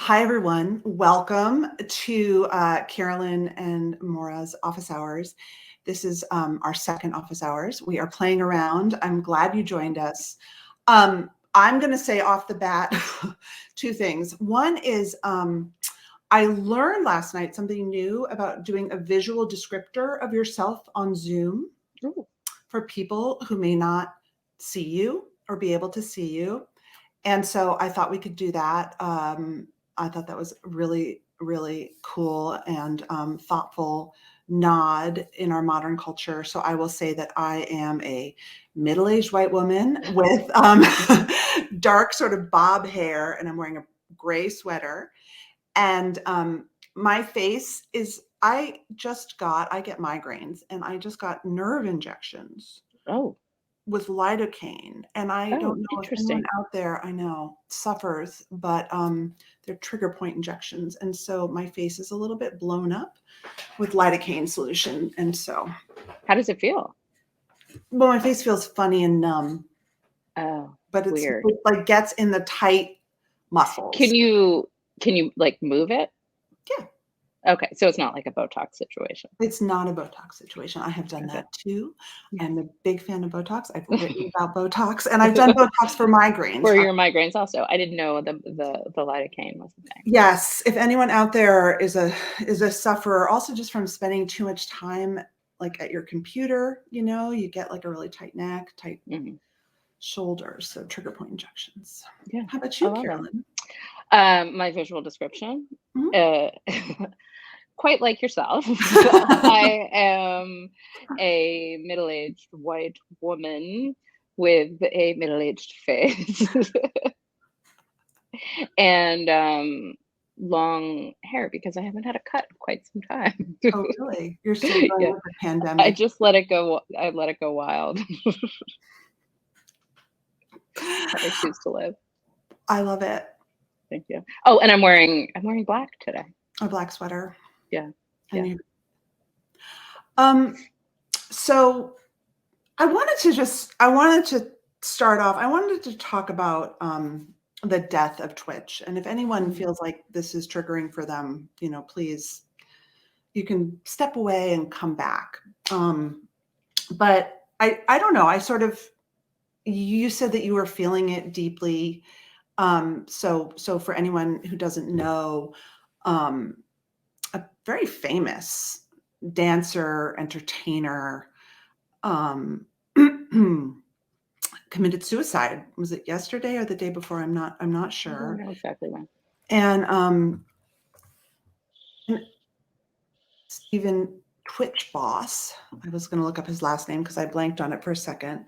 Hi, everyone. Welcome to Carolyn and Maura's office hours. This is our second office hours. We are playing around. I'm glad you joined us. I'm going to say off the bat two things. One is I learned last night something new about doing a visual descriptor of yourself on Zoom Ooh. for people who may not see you or be able to see you. And so I thought we could do that. I thought that was really, really cool and thoughtful nod in our modern culture. So I will say that I am a middle-aged white woman with dark sort of bob hair, and I'm wearing a gray sweater. And my face is, I get migraines, and I just got nerve injections Oh, with lidocaine, and I don't oh, know if anyone interesting. out there I know suffers, but they're trigger point injections, and so my face is a little bit blown up with lidocaine solution, and so How does it feel? well, my face feels funny and numb, Oh, but weird. it like gets in the tight muscles. Can you can you like move it? Yeah, Okay, so it's not like a Botox situation. it's not a Botox situation. I have done Okay. that too. Yeah. I'm a big fan of Botox. I've written about Botox, and I've done Botox for migraines. For your migraines also. I didn't know the lidocaine was a thing. Yes, if anyone out there is a sufferer, also just from spending too much time like at your computer, you get like a really tight neck, tight Mhm. shoulders, so trigger point injections. Yeah, How about I you, love them. Carolyn? My visual description, Mhm. uh, quite like yourself. I am a middle-aged white woman with a middle-aged face. And long hair because I haven't had a cut in quite some time. Oh, really? You're still going Yeah, with the I pandemic. just let it go. I let it go wild. How I choose to live. I love it. Thank you. Oh, and I'm wearing black today. A black sweater. Yeah, And yeah. you so I wanted to start off. I wanted to talk about the death of Twitch. And if anyone Mhm. feels like this is triggering for them, please, you can step away and come back. But I don't know. You said that you were feeling it deeply. So for anyone who doesn't know, um, a very famous dancer, entertainer, um, committed suicide. Was it yesterday or the day before? I'm not I don't sure. know exactly when. And Stephen Twitch Boss, I was going to look up his last name because I blanked on it for a second,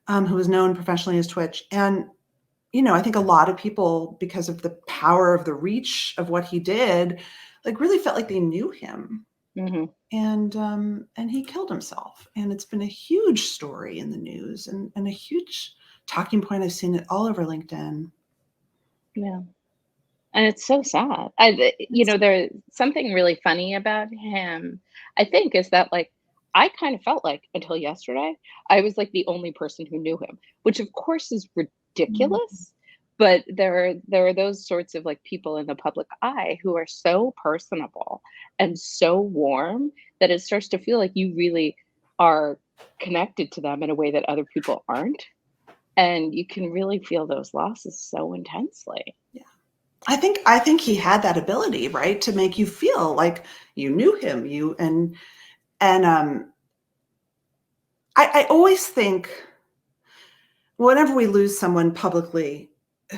who was known professionally as Twitch. And, I think a lot of people, because of the power of the reach of what he did, like really felt like they knew him. Hmm. And he killed himself. And it's been a huge story in the news and a huge talking point. I've seen it all over LinkedIn. Yeah, and it's so sad. It's There's something really funny about him. I think is that like I kind of felt like until yesterday I was like the only person who knew him, which of course is ridiculous. But there are those sorts of like people in the public eye who are so personable and so warm that it starts to feel like you really are connected to them in a way that other people aren't. And you can really feel those losses so intensely. yeah. I think he had that ability, right, to make you feel like you knew him. And I always think whenever we lose someone publicly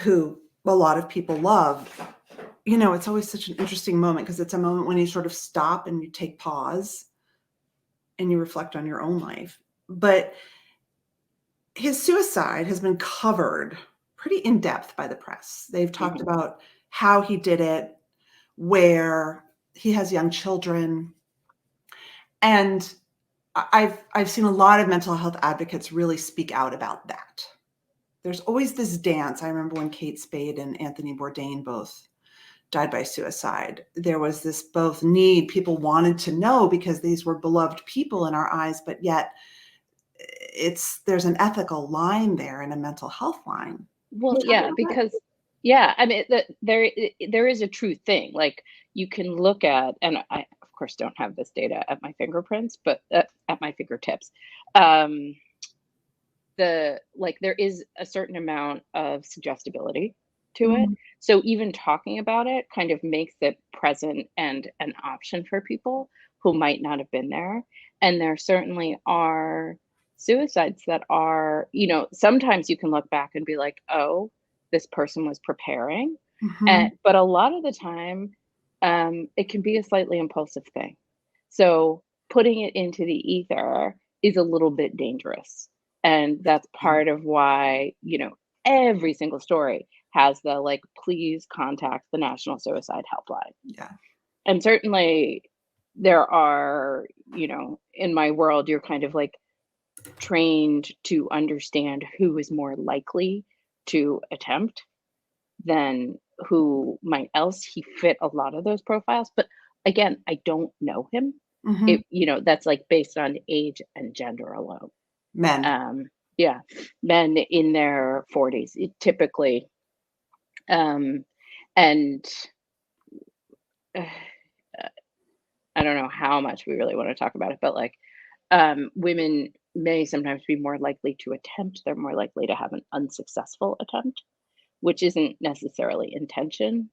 who a lot of people love, it's always such an interesting moment because it's a moment when you sort of stop and you take pause and you reflect on your own life. But his suicide has been covered pretty in depth by the press. They've talked Mhm. about how he did it, where he has young children, and I've seen a lot of mental health advocates really speak out about that. There's always this dance. I remember when Kate Spade and Anthony Bourdain both died by suicide. There was this both need, people wanted to know because these were beloved people in our eyes, but yet there's an ethical line there and a mental health line. Can you Well, talk yeah, about that? Yeah, I mean, there is a true thing. Like you can look at, and I of course don't have this data at my fingerprints, but at my fingertips. Um, there is a certain amount of suggestibility to it. Mhm, So even talking about it kind of makes it present and an option for people who might not have been there. And there certainly are suicides that are, sometimes you can look back and be like, oh, this person was preparing. mhm, But a lot of the time, it can be a slightly impulsive thing. So putting it into the ether is a little bit dangerous, and that's mm, part of why, every single story has the like, please contact the National Suicide Helpline. yeah, And certainly there are, in my world, you're kind of like trained to understand who is more likely to attempt than who might else. He fit a lot of those profiles. But again, I don't know him. mhm. That's like based on age and gender alone. Men. Um, yeah, men in their 40s, typically, um, and uh, I don't know how much we really want to talk about it, but like, women may sometimes be more likely to attempt. They're more likely to have an unsuccessful attempt, which isn't necessarily intention.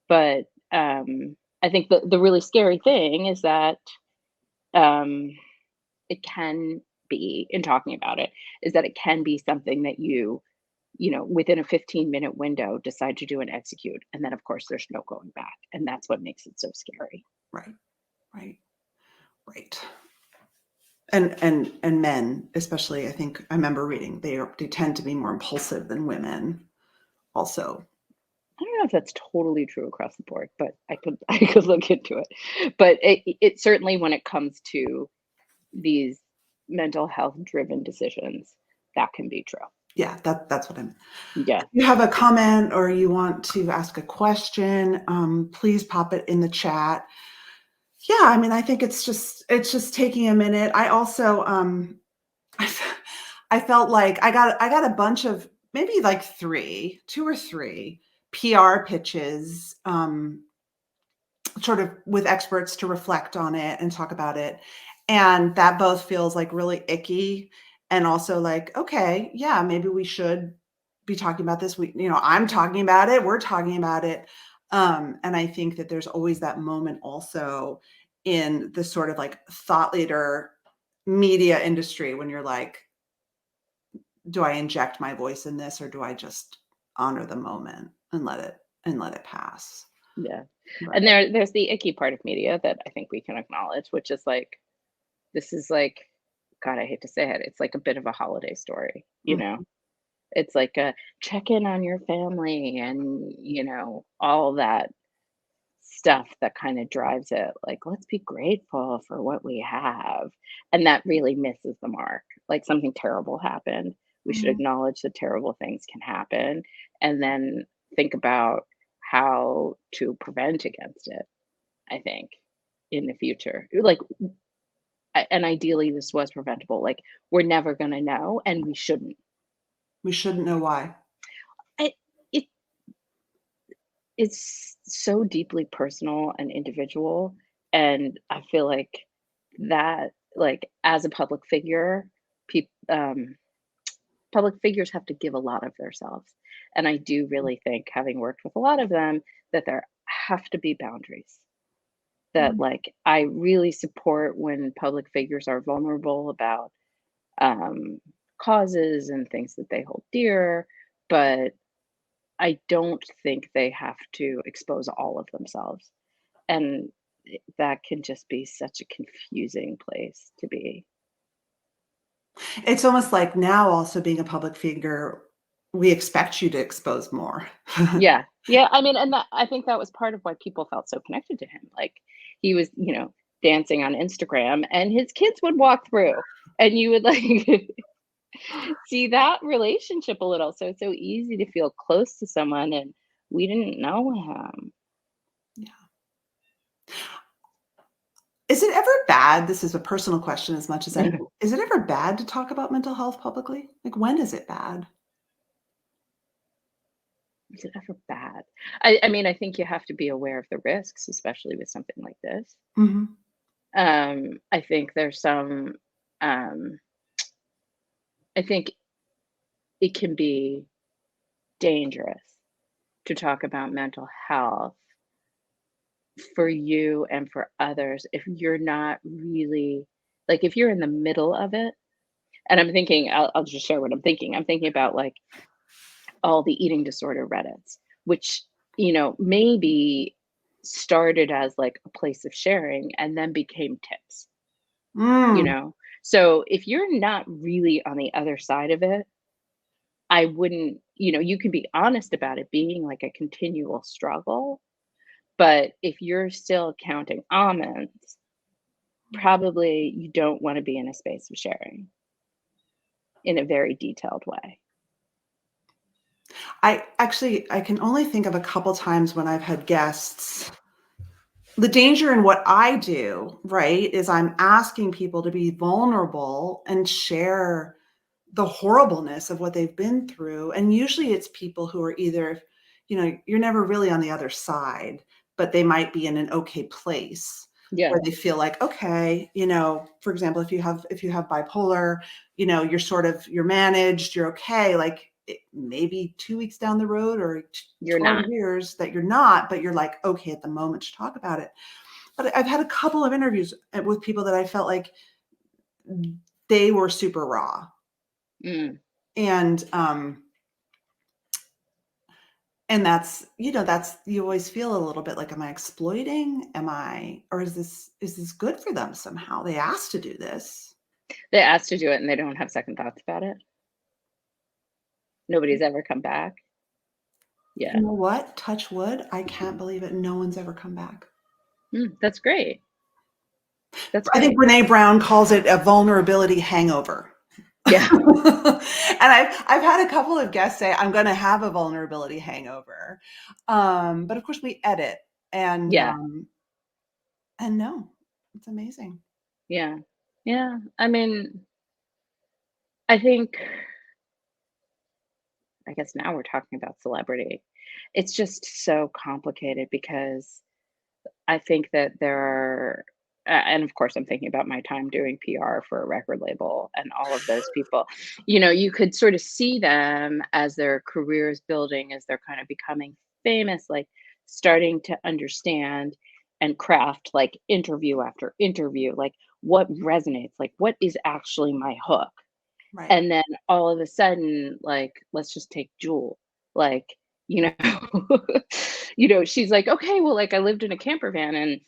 But I think the really scary thing is that um, it can be, in talking about it, is that it can be something that within a 15-minute window, decide to do and execute. And then, of course, there's no going back. And that's what makes it so scary. Right, right, right. And men, especially, I think I remember reading they tend to be more impulsive than women also. I don't know if that's totally true across the board, but I could look into it. But it certainly, when it comes to these mental health driven decisions, that can be true. Yeah, that's what I'm. Yeah. If you have a comment or you want to ask a question, please pop it in the chat. Yeah, I mean, I think it's just taking a minute. I also I, f- I felt like I got a bunch of maybe like two or three PR pitches, sort of with experts to reflect on it and talk about it. And that both feels like really icky and also like, okay, yeah, maybe we should be talking about this. I'm talking about it, we're talking about it. And I think that there's always that moment also in the sort of like thought leader media industry when you're like, do I inject my voice in this or do I just honor the moment and let it pass? Yeah. But And there's the icky part of media that I think we can acknowledge, which is like, this is like, God, I hate to say it, it's like a bit of a holiday story, you mm, know? It's like a check in on your family and, all that stuff that kind of drives it. Like, let's be grateful for what we have. And that really misses the mark. Like, something terrible happened. We should mm. acknowledge that terrible things can happen and then think about how to prevent against it, I think, in the future. Like, and ideally, this was preventable. Like, we're never going to know, and we shouldn't. We shouldn't know why. I, it, it's so deeply personal and individual. And I feel like that, like, as a public figure, peop public figures have to give a lot of themselves. And I do really think, having worked with a lot of them, that there have to be boundaries. That, Mm. like, I really support when public figures are vulnerable about um, causes and things that they hold dear, but I don't think they have to expose all of themselves. And that can just be such a confusing place to be. It's almost like now also being a public figure, we expect you to expose more. Yeah. Yeah, I mean, and that, I think that was part of why people felt so connected to him. Like, he was, dancing on Instagram and his kids would walk through and you would, like, see that relationship a little. So it's so easy to feel close to someone, and we didn't know him. Yeah. Is it ever bad? This is a personal question as much as anything. Is it ever bad to talk about mental health publicly? Like, when is it bad? Is it ever bad? I mean, I think you have to be aware of the risks, especially with something like this. Mhm. I think there's some, um, I think it can be dangerous to talk about mental health for you and for others if you're not really, like, if you're in the middle of it. And I'm thinking, I'll just share what I'm thinking. I'm thinking about like all the eating disorder Reddits, which, maybe started as like a place of sharing and then became tips, you Mm. know? So if you're not really on the other side of it, I wouldn't, you can be honest about it being like a continual struggle. But if you're still counting almonds, probably you don't want to be in a space of sharing in a very detailed way. I can only think of a couple times when I've had guests. The danger in what I do, right, is I'm asking people to be vulnerable and share the horribleness of what they've been through. And usually it's people who are either, you're never really on the other side, but they might be in an okay place Yeah, where they feel like, okay, for example, if you have bipolar, you're managed, you're okay. Like maybe 2 weeks down the road or you're 12 not. years that you're not, but you're like, okay, at the moment to talk about it. But I've had a couple of interviews with people that I felt like they were super raw. Mm. And and that's you always feel a little bit like, am I exploiting? Am I, or is this good for them somehow? They asked to do this. They asked to do it and they don't have second thoughts about it. Nobody's ever come back. You Yeah. know what? Touch wood. I can't believe it. No one's ever come back. That's great. That's I think great. Brene Brown calls it a vulnerability hangover. Yeah. And I've had a couple of guests say, I'm going to have a vulnerability hangover. But of course we edit and, Yeah. um, and no, it's amazing. Yeah. Yeah. I mean, I think, I guess now we're talking about celebrity. It's just so complicated because I think that there are, and of course, I'm thinking about my time doing PR for a record label and all of those people. You could sort of see them as their careers building, as they're kind of becoming famous, like starting to understand and craft like interview after interview, like what resonates, like what is actually my hook. Right. And then all of a sudden, like, let's just take Jewel, like, you know, she's like, okay, well, like I lived in a camper van and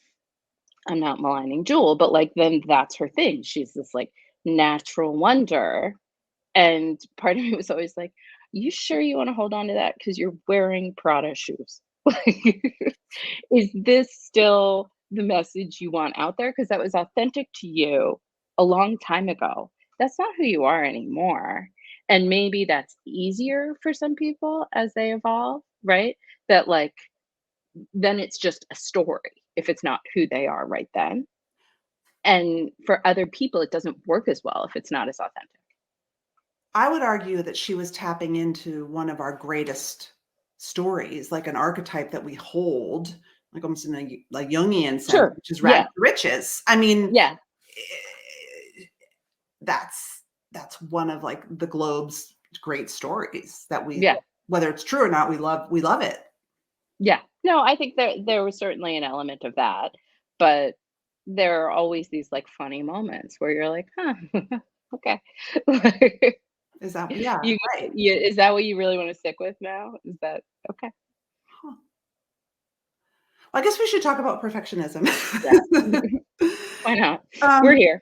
I'm not maligning Jewel, but like then that's her thing. She's this like natural wonder. And part of me was always like, you sure you want to hold on to that? Because you're wearing Prada shoes. Like, is this still the message you want out there? Because that was authentic to you a long time ago. That's not who you are anymore. And maybe that's easier for some people as they evolve, right? That like, then it's just a story if it's not who they are right then. And for other people, it doesn't work as well if it's not as authentic. I would argue that she was tapping into one of our greatest stories, like an archetype that we hold, like almost in a like Jungian sense, Sure. which is rags Yeah. to riches. I mean, Yeah. eh, that's one of like the globe's great stories that we, Yeah. whether it's true or not, we love it. Yeah. No, I think there was certainly an element of that, but there are always these like funny moments where you're like, huh, okay. Like, Is that, yeah, you, right. is that what you really want to stick with now? Is that okay? Huh. Well, I guess we should talk about perfectionism. Yeah. Why not? We're um, here.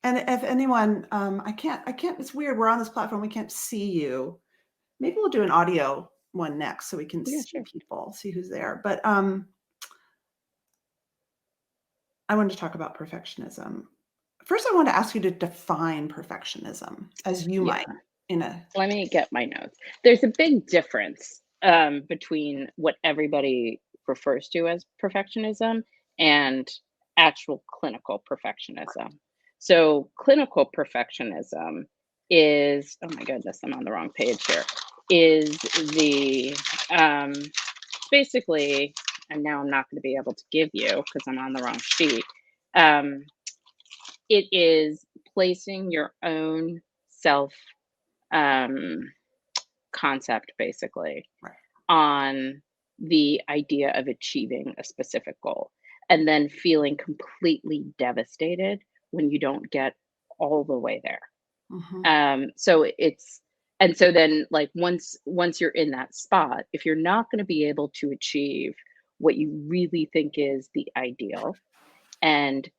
and if anyone, I can't, it's weird. We're on this platform. We can't see you. Maybe we'll do an audio one next so we can Yeah, see sure. people, see who's there. But I wanted to talk about perfectionism. First, I want to ask you to define perfectionism as you Yeah. might in a Let me get my notes. There's a big difference between what everybody refers to as perfectionism and actual clinical perfectionism. So, clinical perfectionism is, oh my goodness, I'm on the wrong page here. is the basically, and now I'm not going to be able to give you because I'm on the wrong sheet. Um, it is placing your own self um, concept basically Right. on the idea of achieving a specific goal and then feeling completely devastated when you don't get all the way there. Mhm. So it's and so then like once you're in that spot, if you're not going to be able to achieve what you really think is the ideal, and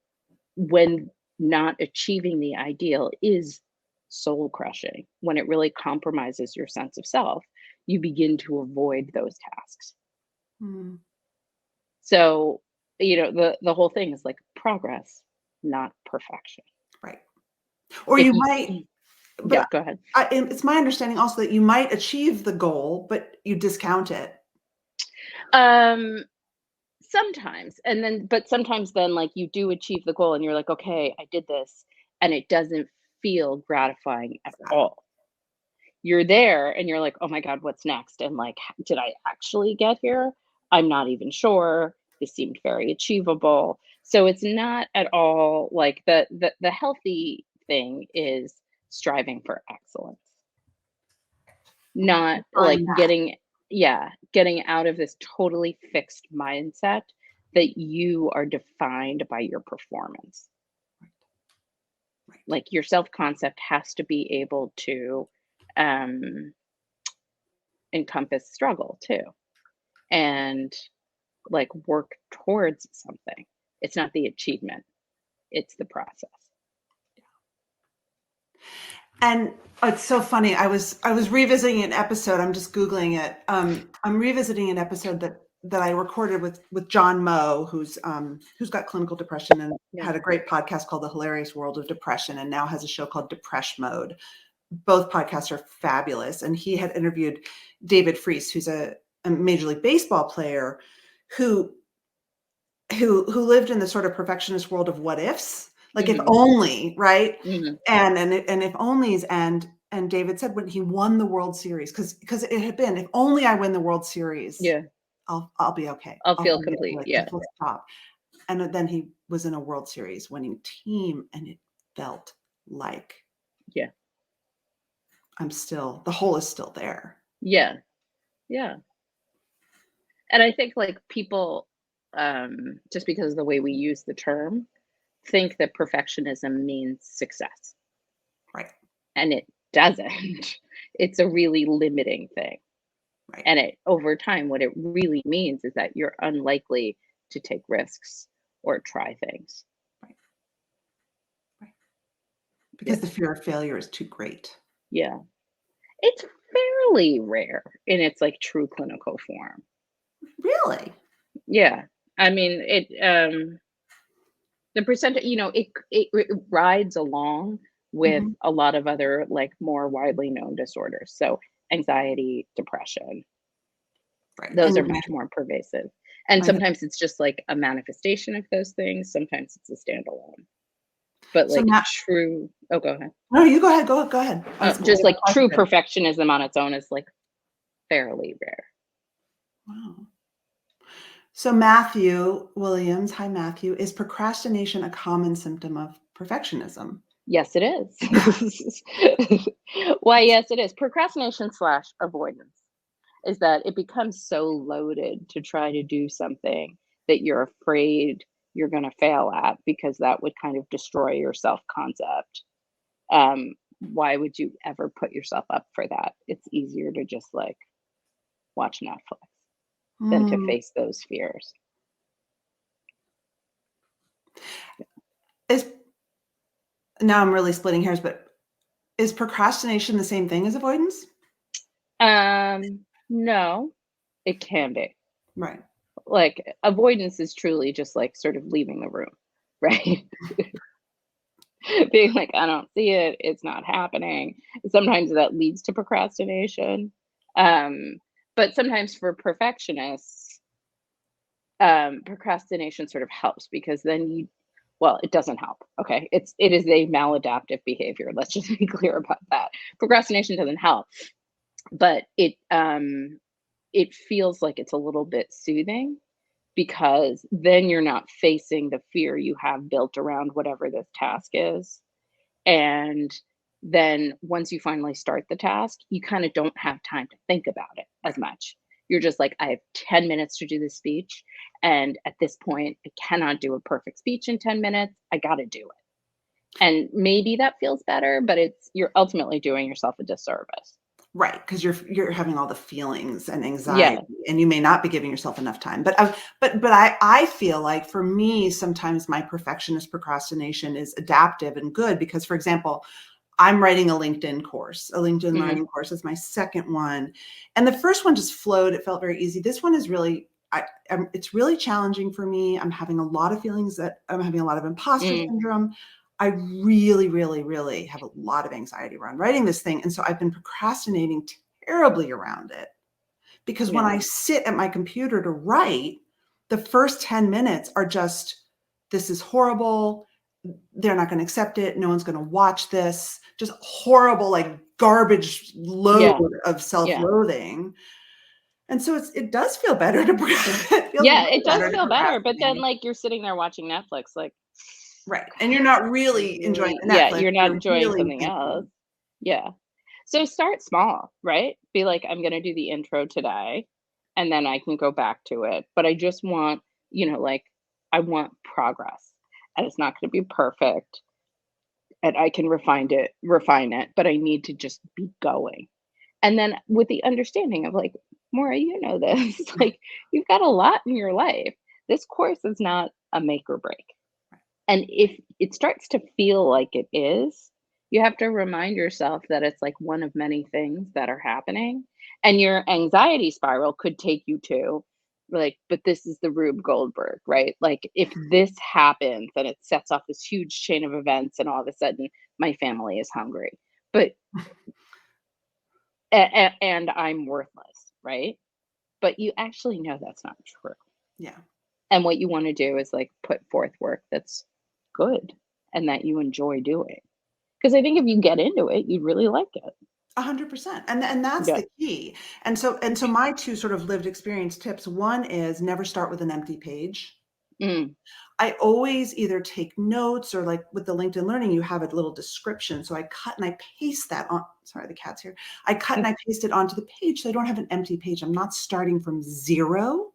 when not achieving the ideal is soul crushing, when it really compromises your sense of self, you begin to avoid those tasks. Mm. So, the whole thing is like progress, not perfection. Right. Or If you you, might, but yeah, go ahead. it's my understanding also that you might achieve the goal, but you discount it. Um, Sometimes, and then but sometimes then, like, you do achieve the goal and you're like, "Okay, I did this," and it doesn't feel gratifying at Exactly. all. You're there and you're like, "Oh my god, what's next?" And, like, "Did I actually get here? I'm not even sure. This seemed very achievable." So it's not at all like the healthy thing is striving for excellence, not, like, Define that. getting out of this totally fixed mindset that you are defined by your performance. Right. Like, your self-concept has to be able to, um, encompass struggle too, and, like, work towards something. It's not the achievement, it's the process. And it's so funny. I was revisiting an episode. I'm just Googling it. I'm revisiting an episode that I recorded with John Moe, who's got clinical depression and Yeah, had a great podcast called The Hilarious World of Depression, and now has a show called Depression Mode. Both podcasts are fabulous. And he had interviewed David Freese, who's a Major League Baseball player who who lived in the sort of perfectionist world of what ifs, like if mhm, only, right? mhm, And if onlys, and David said when he won the World Series, because it had been, if only I win the World Series, yeah, I'll be okay. I'll I'll feel forget complete, like the yeah, full stop. And then he was in a World Series winning team, and it felt like yeah, the hole is still there. yeah, yeah, and I think, like, people, just because of the way we use the term, think that perfectionism means success, Right, and it doesn't. It's a really limiting thing. right, And it over time, what it really means is that you're unlikely to take risks or try things. right, right. Yeah. Because the fear of failure is too great. Yeah. It's fairly rare in its like true clinical form. Really? Yeah. I mean, the percentage, it rides along with Mhm. a lot of other like more widely known disorders. So anxiety, depression, Right. those And are much more pervasive. And I know. sometimes it's just like a manifestation of those things. Sometimes it's a standalone. But, So like, now, true oh, go ahead. no, you go ahead. Go ahead. I was going Just, to like, my true question. perfectionism on its own is, like, fairly rare. Wow. So Matthew Williams, hi Matthew, is procrastination a common symptom of perfectionism? Yes, it is. Why, yes, it is. Procrastination/avoidance is that it becomes so loaded to try to do something that you're afraid you're gonna fail at because that would kind of destroy your self-concept. Why would you ever put yourself up for that? It's easier to just, like, watch Netflix than to Mm. face those fears. Is Now I'm really splitting hairs, but is procrastination the same thing as avoidance? No, it can be. Right. Like, avoidance is truly just, like, sort of leaving the room, right? Being like, "I don't see it, it's not happening." Sometimes that leads to procrastination. Um, but sometimes for perfectionists, procrastination sort of helps because then it doesn't help, okay? It is a maladaptive behavior, let's just be clear about that. Procrastination doesn't help. but it feels like it's a little bit soothing because then you're not facing the fear you have built around whatever this task is. And then once you finally start the task, you kind of don't have time to think about it as much. You're just like, I have 10 minutes to do this speech. And at this point, I cannot do a perfect speech in 10 minutes. I got to do it. And maybe that feels better, but you're ultimately doing yourself a disservice. Right, because you're having all the feelings and Yeah. anxiety, and you may not be giving yourself enough time. But I feel like for me, sometimes my perfectionist procrastination is adaptive and good because, for example, I'm writing a LinkedIn course. A LinkedIn Hmm. learning course is my second one, and the first one just flowed. It felt very easy. This one is really it's really challenging for me. I'm having a lot of feelings that I'm having a lot of imposter Mm, syndrome. I really, really, really have a lot of anxiety around writing this thing. And so I've been procrastinating terribly around it because when yeah. I sit at my computer to write, the first 10 minutes are just, this is horrible. They're not going to accept it. No one's going to watch this. Just horrible, like garbage load Yeah. of Yeah. self-loathing. And so it does feel better to, it feels Yeah. way It does better to feel better. But then, procrastinate. like, you're sitting there watching Netflix, like, Right. And you're not really enjoying the yeah, Netflix. you're not You're enjoying really something else. thinking. Yeah. So start small, right? Be like, I'm going to do the intro today and then I can go back to it. But I just want, like, I want progress. And it's not going to be perfect and I can refine it, but I need to just be going. And then with the understanding of like, Maura, you know this, like you've got a lot in your life. This course is not a make or break. And if it starts to feel like it is, you have to remind yourself that it's like one of many things that are happening. And your anxiety spiral could take you to like, but this is the Rube Goldberg, right? Like, if this happens and it sets off this huge chain of events, and all of a sudden my family is hungry, but and I'm worthless, right? But you actually know that's not true. Yeah. And what you want to do is like put forth work that's good and that you enjoy doing. Because I think if you get into it, you'd really like it. 100%. And that's Yeah. the key. And so my two sort of lived experience tips, one is never start with an empty page. Mm, I always either take notes or like with the LinkedIn Learning, you have a little description. So I cut and I paste that on. Sorry, the cat's here. I cut and I paste it onto the page so I don't have an empty page. I'm not starting from zero.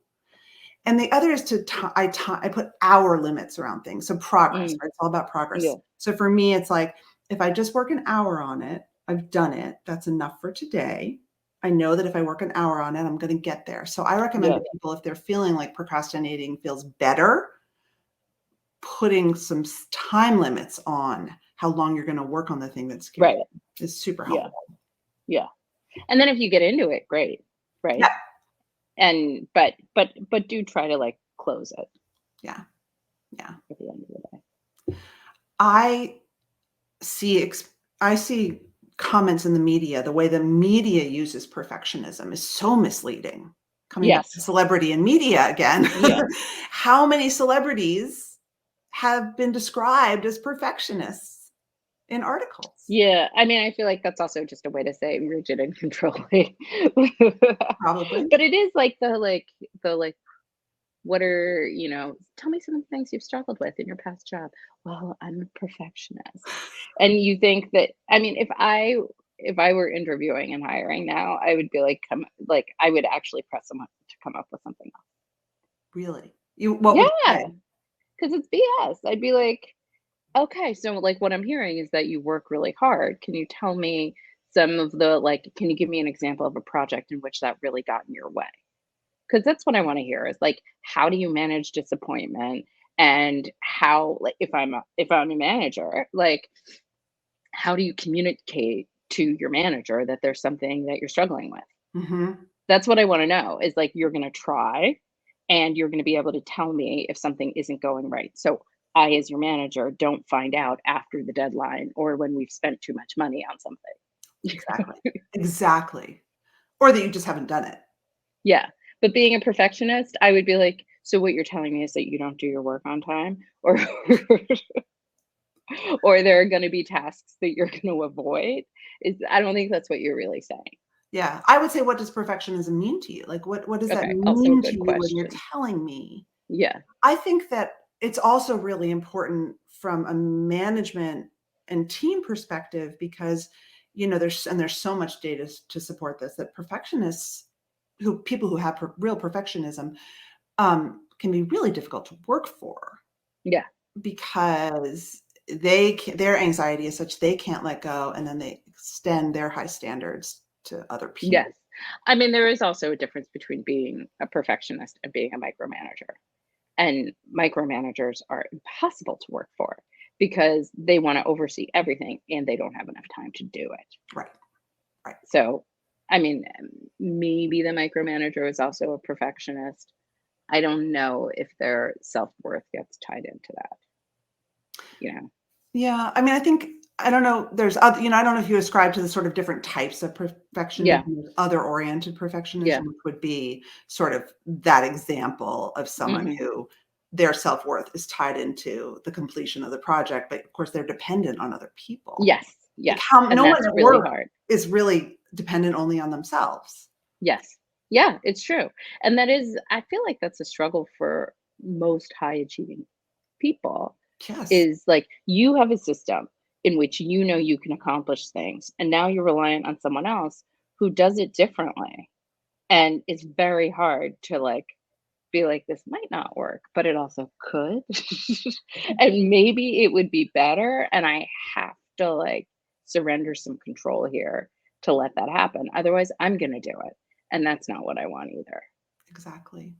And the other is I put hour limits around things. So progress, mm, right? It's all about yeah. progress. So for me, it's like if I just work an hour on it, I've done it. That's enough for today. I know that if I work an hour on it, I'm going to get there. So I recommend Yeah. to people if they're feeling like procrastinating feels better, putting some time limits on how long you're going to work on the thing that scares Right. you is super Yeah. helpful. Yeah. And then if you get into it, great. Right. Yeah. And but do try to like close it Yeah. Yeah. at the end of the day. I see I see comments in the media, the way the media uses perfectionism is so misleading. Coming back to Yes. celebrity and media again, Yeah. how many celebrities have been described as perfectionists in articles? Yeah. I mean, I feel like that's also just a way to say rigid and controlling. Probably. But it is like the what are, tell me some of the things you've struggled with in your past job. Well, I'm a perfectionist. And you think that, I mean, if I were interviewing and hiring now, I would be like, I would actually press someone to come up with something else. Really? What would you Yeah, say? because it's BS. I'd be like, okay, so like what I'm hearing is that you work really hard. Can you tell me some of the like, can you give me an example of a project in which that really got in your way? Because that's what I want to hear is like, how do you manage disappointment? And how, like, if I'm a manager, like, how do you communicate to your manager that there's something that you're struggling with? Mhm. That's what I want to know is like, you're going to try and you're going to be able to tell me if something isn't going right. So I, as your manager, don't find out after the deadline or when we've spent too much money on Exactly. something. Exactly. Or that you just haven't done it. Yeah, but being a perfectionist, I would be like, "So what you're telling me is that you don't do your work on time, or or there are gonna be tasks that you're gonna avoid?" I don't think that's what you're really saying. Yeah. I would say, what does perfectionism mean to you? Like, what does that Okay, also a mean to good you when you're question. telling me? Yeah, I think that it's also really important from a management and team perspective because, there's so much data to support this, that perfectionists, people who have real perfectionism, can be really difficult to work for yeah, because their anxiety is such they can't let go, and then they extend their high standards to other yes. people. I mean, there is also a difference between being a perfectionist and being a micromanager. And micromanagers are impossible to work for because they want to oversee everything and they don't have enough time to do it. Right. Right. So, I mean, maybe the micromanager is also a perfectionist. I don't know if their self-worth gets tied into that, you know? Yeah, I mean, I think I don't know, there's other I don't know if you ascribe to the sort of different types of perfectionism, Yeah. other-oriented perfectionism, Yeah. which would be sort of that example of someone Hmm. who their self-worth is tied into the completion of the project, but of course they're dependent on other people. Yes. Like Yes. how And no one that's at really work hard. is really dependent only on themselves. Yes. Yeah, it's true. And that is, I feel like that's a struggle for most high achieving people Yes, is like you have a system in which you know you can accomplish things and now you're reliant on someone else who does it differently, and it's very hard to like be like this might not work but it also could. And maybe it would be better, and I have to like surrender some control here to let that happen, otherwise I'm going to do it, and that's not what I want either. exactly.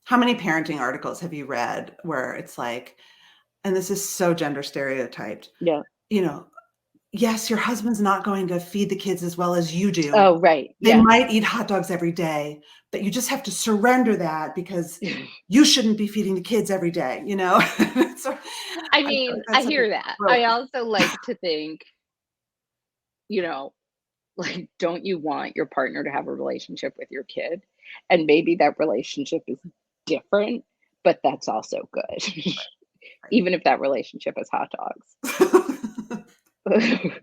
How many parenting articles have you read where it's like, and this is so gender stereotyped, Yeah. you know, yes, your husband's not going to feed the kids as well as you do. Oh, right. They Yeah. might eat hot dogs every day, but you just have to surrender that because you shouldn't be feeding the kids every day, you know? So, I I feel mean, like I that's such a hear that. trope. I also like to think, you know, like, don't you want your partner to have a relationship with your kid? And maybe that relationship is different, but that's also good. Right, Even if that relationship is hot dogs. right.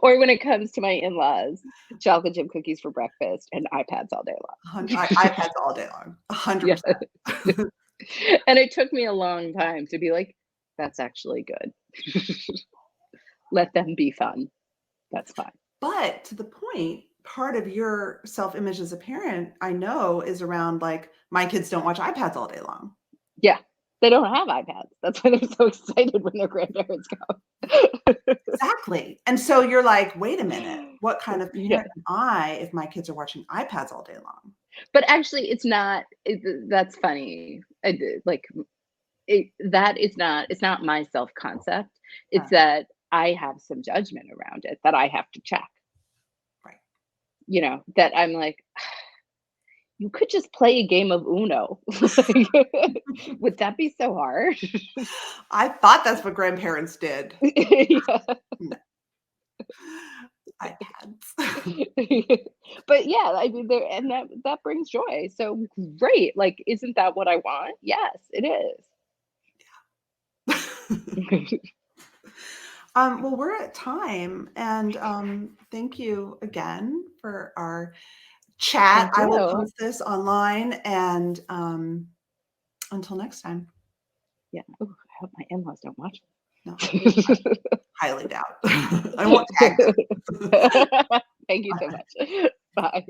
Or when it comes to my in-laws, chocolate chip cookies for breakfast and iPads all day long. iPads all day long, Yeah. 100%. And it took me a long time to be like, that's actually good. Let them be fun. That's fine. But to the point, part of your self-image as a parent, I know, is around like, my kids don't watch iPads all day long. Yeah. They don't have iPads. That's why they're so excited when their grandparents come. Exactly. And so you're like, wait a minute, what kind of Yeah. parent am I if my kids are watching iPads all day long? But actually, it's not. That's funny. Like that is not. It's not my self concept. Uh, It's that I have some judgment around it that I have to check. right. That I'm like, you could just play a game of Uno. Like, would that be so hard? I thought that's what grandparents did. Yeah. No, iPads. But yeah, I mean, there and that brings joy. So great. Like, isn't that what I want? Yes, it is. Well, we're at time, and thank you again for our chat. Thank I will you. post this online, and until next time. Yeah. Ooh, I hope my in-laws don't watch No, this. highly doubt. I won't tag them. Thank you so much. Bye.